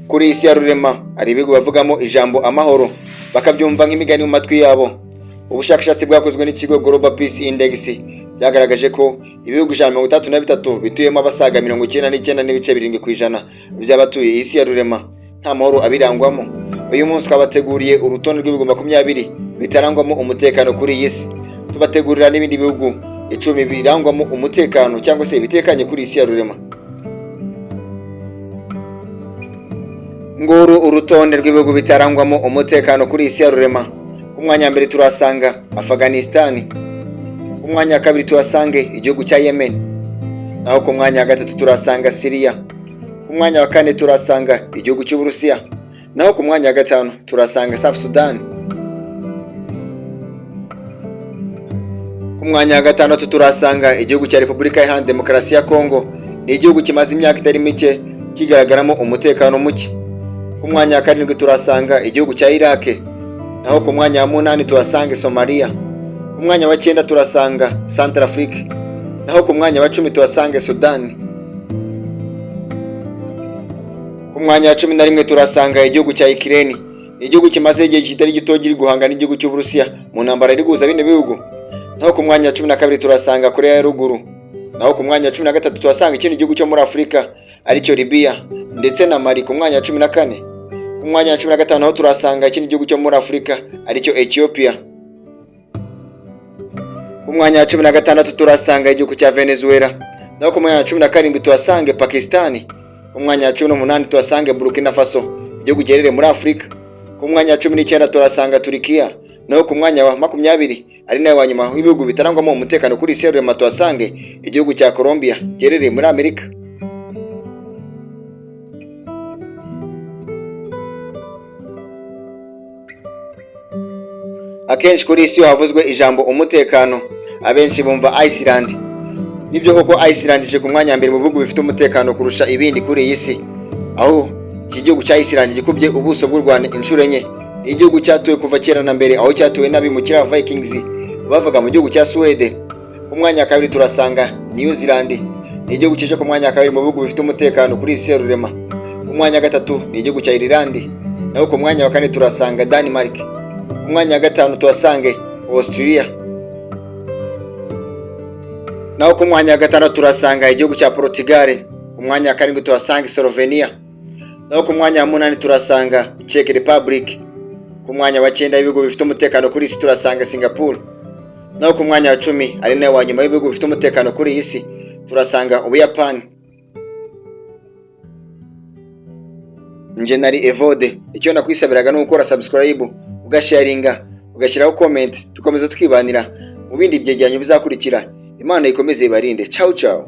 kuri isi ya rurema hari ibihugu bavugamo ijambo amahoro bakabyumva nk'imigani mu matwi yabo. Ubushakashatsi bwakozwe n'ikigo Global Peace Index byagaragaje ko ibihugu 133 bituyemo abasaga 99.7% by'abatuye isi ya rurema nta mahoro abirangwamo. Uyu munsi twabateguriye urutonde rw'ibihugu 20 bitarangwamo umutekano kuri iyi si. Tubategurira n'ibindi bihugu 10 birangwamo umutekano cyangwa se bitekanye kuri isi ya rurema. Nguru urutonde rw'ibihugu bitarangwamo umutekano kuri isi ya rurema. Ku mwanya mbere turasanga Afghanistan, ku mwanya kabiri turasange igihugu cya Yemen, naho ku mwanya gatatu turasanga Syria, ku mwanya wa kane turasanga igihugu cy'u Burusiya, naho ku mwanya gatanu turasanga South Sudan, ku mwanya gatandatu turasanga igihugu cya Repubulika Iharanira Demokarasi ya Kongo, ni igihugu kimaze imyaka itari mike kigaragaramo umutekano muke. Ku mwanya wa karindwi turasanga igihugu cya Iraq, naho ku mwanya wa munani turasanga Somalia, ku mwanya wa 9 turasanga Central Africa, naho ku mwanya wa 10 turasanga Sudan, ku mwanya wa 11 turasanga igihugu cya Ukraine, igihugu kimaze igihe kitari gito giri guhangana n'igihugu cy'u Burusiya mu ntambara iri guhuza bino bihugu. Naho ku mwanya wa 12 turasanga Korea ya Ruguru, naho ku mwanya wa 13 turasanga ikindi gihugu cyo muri Afurika aricyo Libya ndetse na Mali ku mwanya wa 14. Ku mwanya wa 15 naho turasanga ikindi gihugu cyo muri Afurika aricyo Ethiopia. Ku mwanya wa 16 turasanga igihugu cya Venezuela, naho ku mwanya wa 17 turasanga Pakistan, ku mwanya wa 18 turasanga Burkina Faso, igihugu giherereye muri Afurika. Ku mwanya wa 19 turasanga Turkiya, naho ku mwanya wa 20 ari nayo wa nyuma w'ibihugu bitarangwamo umutekano kuri isi ya rurema turasange igihugu cya Colombia giherereye muri Amerika. Akenshi kuri isi havuzwe ijambo umutekano, abenshi bumva Iceland. Nibyo koko Iceland ije ku mwanya mbere mu bihugu bifite umutekano kurusha ibindi kuri iyi si, aho iki gihugu cya Iceland gikubye ubuso bw'u Rwanda inshuro enye. Igihugu cyatuwe kuva kera na mbere, aho cyatuwe n'abimukira Vikings bavaga mu gihugu cya Sweden. Ku mwanya kabiri turasanga New Zealand, ni igihugu kije ku mwanya kabiri mu bihugu bifite umutekano kuri isi ya rurema. Ku mwanya gatatu ni igihugu cya Ireland, naho ku mwanya wa kane turasanga Denmark. Ku mwanya gatanu turasange Australia, naho ku mwanya gatandatu turasanga igihugu cya Portugal. Ku mwanya karindwi turasanga Slovenia, naho ku mwanya wa 8 turasanga Czech Republic. Ku mwanya wa 9 ibihugu bifite umutekano kuri isi turasanga Singapore, naho ku mwanya wa 10 ari nayo wa nyuma y'ibihugu bifite umutekano kuri isi turasanga Ubuyapani. Nje nari Evode, icyo nakwisabiraga no gukora subscribe, ugasharinga, ugashyiraho comment, tukomeza twibanira mu bindi byegeranyo bizakurikira. Imana ikomeze ibarinde. Ciao ciao.